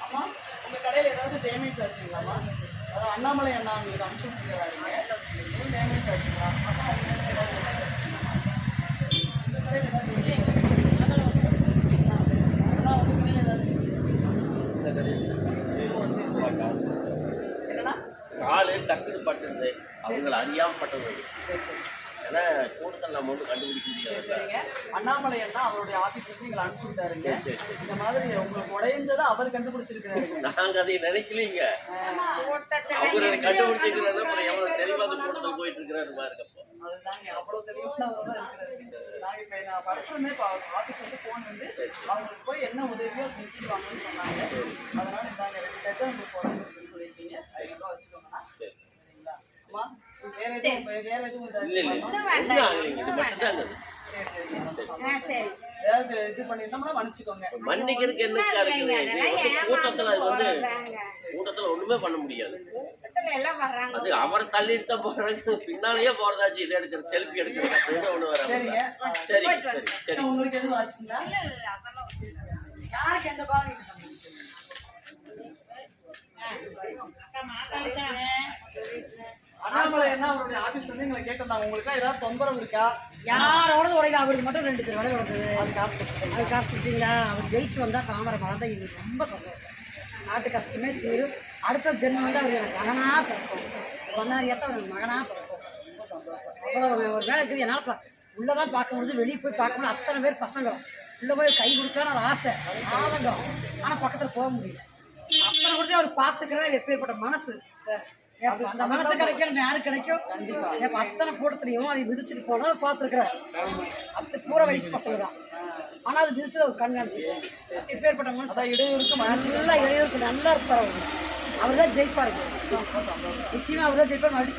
அம்மா உங்கள் கடையில் ஏதாவது டேமேஜ் ஆச்சுங்களாம்மா? அதாவது அண்ணாமலை அண்ணா உங்களுக்கு அனுப்பிச்சு விட்டுருக்காருங்க, எதுவும் டேமேஜ் ஆச்சுங்களா? அம்மா உங்களுக்கு ஏதாவது உங்கள் கடையில் ஏதாவது அண்ணா உங்கள் கடையில் ஏதாவது என்னன்னா காலு டக்குன்னு பட்டுருது, அவங்களை அறியாமல் பட்டது. சரி சரி ஏன்னா கூட்டத்தில் நம்ம வந்து கண்டுபிடிக்க சரி முடியாது. சரிங்க. அண்ணாமலை அண்ணா அவருடைய ஆஃபீஸுக்கு எங்களை அனுப்பிச்சு விட்டாருங்க. இந்த மாதிரி உங்களுக்கு உடையஞ்சதை அவர் கண்டுபிடிச்சிருக்கிறாருங்க. நாங்கள் அதை நினைக்கலீங்க, அவரை கண்டுபிடிச்சிருக்கிறாரு. அப்புறம் எவ்வளோ தெளிவாக அந்த கூட்டத்தில் போயிட்டு இருக்கிறாரு பாருங்க. அப்போ அதுதாங்க அவ்வளோ தெளிவானவர் தான் இருக்கிறாரு. நாங்கள் இப்போ நான் படத்துலேருந்தே இப்போ ஆஃபீஸ் வந்து ஃபோன் வந்து அவங்களுக்கு போய் என்ன உதவியோ செஞ்சுட்டு வாங்கன்னு சொன்னாங்க. அதனால இந்தாங்க 2 டஜன் உங்களுக்கு போடணும்னு சொல்லியிருக்கீங்க. 500 வச்சுக்கோங்கண்ணா. சரிங்களா அம்மா? வேற எதுவும் இல்லை இல்லை ஒன்றும் ஆகலைங்க, இது மட்டும்தாங்க. சரி சரிங்க. ஏதாவது இது பண்ணியிருந்தோம்னா மன்னிச்சுக்கோங்க. மன்னிக்கிறதுக்கு என்ன இருக்குங்க? கூட்டத்தில் அது வந்து கூட்டத்தில் ஒன்றுமே பண்ண முடியாது. அது அவரை தள்ளிட்டு தான் போறாங்க, பின்னாலேயே போறதாச்சு. இதை எடுக்கிற செல்ஃபி எடுக்கிறது அப்படின்னு ஒன்று வர. சரிங்க சரி சரி சரி. உங்களுக்கு எதுவும் ஆச்சுங்களா? யாருக்கு எந்த பாதிப்பு? அண்ணாமலை என்ன அவருடைய ஆபீஸ் வந்து எங்களை கேட்டிருந்தாங்க, உங்களுக்கு ஏதாவது தொந்தரவு இருக்கா? யாரோட உடையில அவருக்கு மட்டும் 2 லட்சம் ரூபாய் உடைச்சது. அது காசு கொடுத்துருங்க. அது காசு கொடுத்தீங்களா? அவர் ஜெயிச்சு வந்தால் தாமரை மரம் தான் எங்களுக்கு ரொம்ப சந்தோஷம். நாட்டு கஷ்டமே தீரும். அடுத்த ஜென்மம் வந்து அவர் எனக்கு மகனாக பிறக்கும். வந்தாரியத்தான் அவருக்கு மகனாக பிறக்கும். ரொம்ப சந்தோஷம். அவ்வளோ ஒரு வேலை இருக்குது. என்னால் உள்ளதான் பார்க்க முடிஞ்சு, வெளியே போய் பார்க்க முடியும். அத்தனை பேர் பசங்க உள்ளே போய் கை கொடுக்கலான்னு ஒரு ஆசை, ஆதங்கம். ஆனால் பக்கத்தில் போக முடியல. அத்தனை கூட அவர் பார்த்துக்கிறேன். எப்பேற்பட்ட மனசு சார். அந்த மனசு கிடைக்கும், யாரு கிடைக்கும்? கண்டிப்பா. அத்தனை கூட்டத்திலையும் அதை விதிச்சுட்டு போனா பார்த்துருக்குறாரு. அது பூரா வயசு பசங்க தான். ஆனா அது விதிச்சு ஒரு கண்காணிச்சு எப்பேற்பட்ட மனசு இடையூறுக்கு நல்லா இடையூறுக்கு நல்லா இருப்பார். அவர் தான் ஜெயிப்பாரு. நிச்சயமா அவர் தான் ஜெயிப்பார். மறுபடியும்